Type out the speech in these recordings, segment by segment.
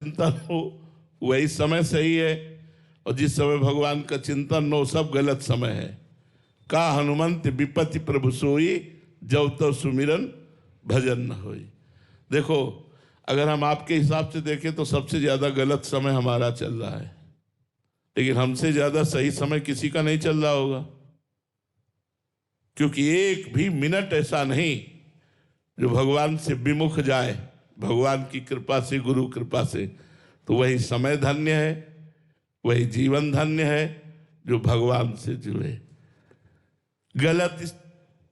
चिंतन हो वही समय सही है, और जिस समय भगवान का चिंतन हो सब गलत समय है। का हनुमंत विपत्ति प्रभु सोई, जब तो सुमिरन भजन न होई। देखो, अगर हम आपके हिसाब से देखें तो सबसे ज्यादा गलत समय हमारा चल रहा है, लेकिन हमसे ज्यादा सही समय किसी का नहीं चल रहा होगा, क्योंकि एक भी मिनट ऐसा नहीं जो भगवान से विमुख जाए, भगवान की कृपा से, गुरु कृपा से। तो वही समय धन्य है, वही जीवन धन्य है जो भगवान से जुड़े। गलत इस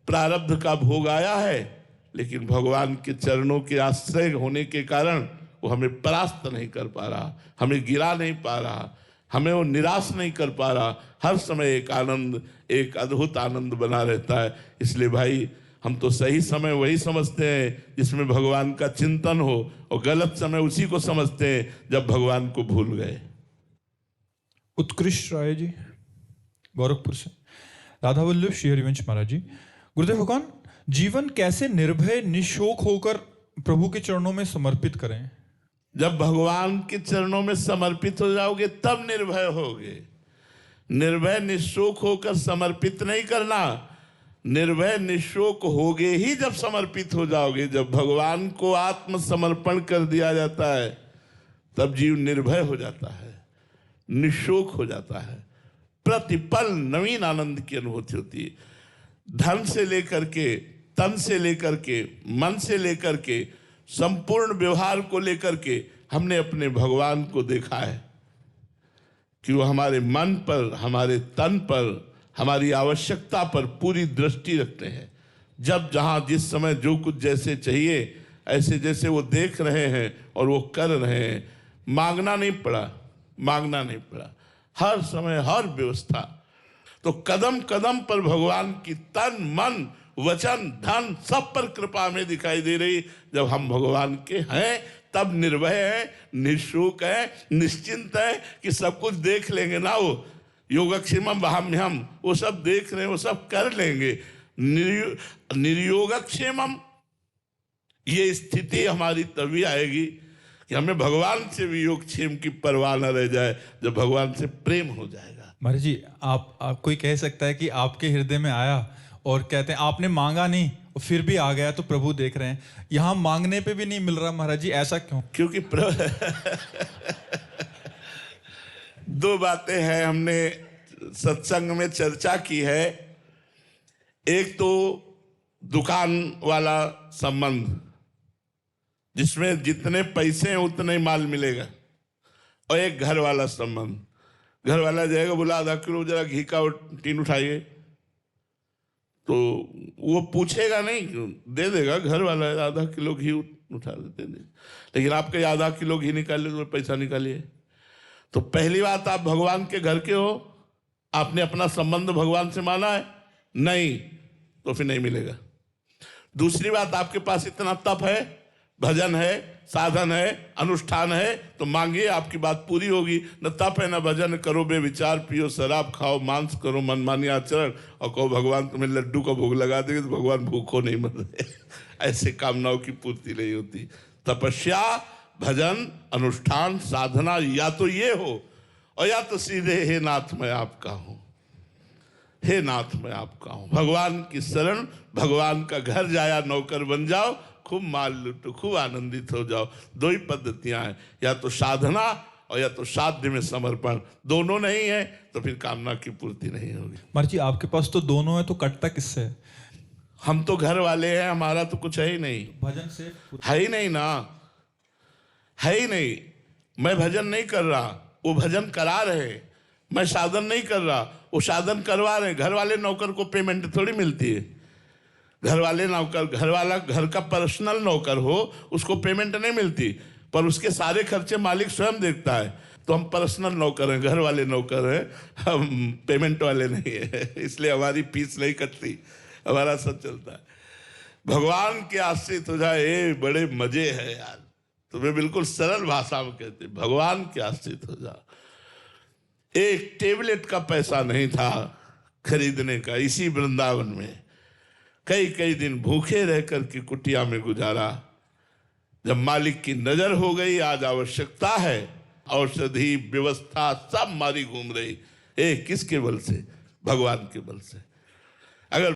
प्रारब्ध का भोग आया है, लेकिन भगवान के चरणों के आश्रय होने के कारण वो हमें परास्त नहीं कर पा रहा, हमें गिरा नहीं पा रहा, हमें वो निराश नहीं कर पा रहा। हर समय एक आनंद, एक अद्भुत आनंद बना रहता है। इसलिए भाई, हम तो सही समय वही समझते हैं जिसमें भगवान का चिंतन हो, और गलत समय उसी को समझते हैं जब भगवान को भूल गए। उत्कृष्ट राय जी, गोरखपुर से। राधा वल्लभ श्री हरिवंश महाराज जी, गुरुदेव भगवान, जीवन कैसे निर्भय निशोक होकर प्रभु के चरणों में समर्पित करें? जब भगवान के चरणों में समर्पित हो जाओगे तब निर्भय होगे। निर्भय निशोक होकर समर्पित नहीं करना, निर्भय निशोक होगे ही जब समर्पित हो जाओगे। जब भगवान को आत्मसमर्पण कर दिया जाता है तब जीव निर्भय हो जाता है, निशोक हो जाता है। प्रतिपल नवीन आनंद की अनुभूति होती है। धन से लेकर के, तन से लेकर के, मन से लेकर के, संपूर्ण व्यवहार को लेकर के हमने अपने भगवान को देखा है कि वो हमारे मन पर, हमारे तन पर, हमारी आवश्यकता पर पूरी दृष्टि रखते हैं। जब जहां जिस समय जो कुछ जैसे चाहिए ऐसे जैसे वो देख रहे हैं और वो कर रहे हैं। मांगना नहीं पड़ा, मांगना नहीं पड़ा, हर समय हर व्यवस्था। तो कदम कदम पर भगवान की तन मन वचन धन सब पर कृपा हमें दिखाई दे रही। जब हम भगवान के हैं तब निर्भय है, निशुक है, निश्चिंत है कि सब कुछ देख लेंगे ना। वो योगक्षेमम वहाम्यहम, वो सब देख रहे हैं, वो सब कर लेंगे। निर्योगक्षेमम, ये स्थिति हमारी तभी आएगी कि हमें भगवान से भी योगक्षेम की परवाह न रह जाए, जब भगवान से प्रेम हो जाएगा। महाराज जी, आप कोई कह सकता है कि आपके हृदय में आया और कहते हैं आपने मांगा नहीं और फिर भी आ गया, तो प्रभु देख रहे हैं। यहाँ मांगने पे भी नहीं मिल रहा महाराज जी, ऐसा क्यों? क्योंकि दो बातें हैं, हमने सत्संग में चर्चा की है। एक तो दुकान वाला संबंध, जिसमें जितने पैसे हैं उतने माल मिलेगा, और एक घर वाला संबंध। घर वाला जाएगा, बोला आधा किलो जरा घी का टीन उठाइए, तो वो पूछेगा नहीं, दे देगा। घर वाला है, आधा किलो घी उठा देते नहीं। लेकिन आपके आधा किलो घी निकालिए तो पैसा निकालिए। तो पहली बात, आप भगवान के घर के हो, आपने अपना संबंध भगवान से माना है नहीं, तो फिर नहीं मिलेगा। दूसरी बात, आपके पास इतना तप है, भजन है, साधन है, अनुष्ठान है, तो मांगिए, आपकी बात पूरी होगी। न तप है न भजन, करो बेविचार, पियो शराब, खाओ मांस, करो मनमानी आचरण, और कहो भगवान तुम्हें लड्डू का भोग लगा देंगे, तो भगवान भूखो नहीं मर रहे। ऐसे कामनाओं की पूर्ति नहीं होती। तपस्या, भजन, अनुष्ठान, साधना, या तो ये हो, और या तो सीधे हे नाथ मैं आपका हूं, हे नाथ मैं आपका हूं। भगवान की शरण, भगवान का घर जाया नौकर बन जाओ, खूब माल लूटो, खूब आनंदित हो जाओ। दो ही पद्धतियां हैं, या तो साधना और या तो साध्य में समर्पण। दोनों नहीं है तो फिर कामना की पूर्ति नहीं होगी। महाराज जी, आपके पास तो दोनों है, तो कटता किससे है? हम तो घर वाले हैं, हमारा तो कुछ है ही नहीं। भजन से है ही नहीं ना, है ही नहीं। मैं भजन नहीं कर रहा, वो भजन करा रहे। मैं साधन नहीं कर रहा, वो साधन करवा रहे। घर वाले नौकर को पेमेंट थोड़ी मिलती है। घर वाले नौकर, घर वाला घर का पर्सनल नौकर हो, उसको पेमेंट नहीं मिलती, पर उसके सारे खर्चे मालिक स्वयं देखता है। तो हम पर्सनल नौकर हैं, घर वाले नौकर हैं, हम पेमेंट वाले नहीं है। इसलिए हमारी फीस नहीं कटती, हमारा सब चलता है। भगवान के आश्रित हो जाए, बड़े मजे है यार। तुम्हें बिल्कुल सरल भाषा में कहते, भगवान के आश्रित हो जाओ। एक टेबलेट का पैसा नहीं था खरीदने का। इसी वृंदावन में कई कई दिन भूखे रह कर के कुटिया में गुजारा। जब मालिक की नजर हो गई, आज आवश्यकता है, औषधि व्यवस्था सब मारी घूम रही, किसके बल से? भगवान के बल से। अगर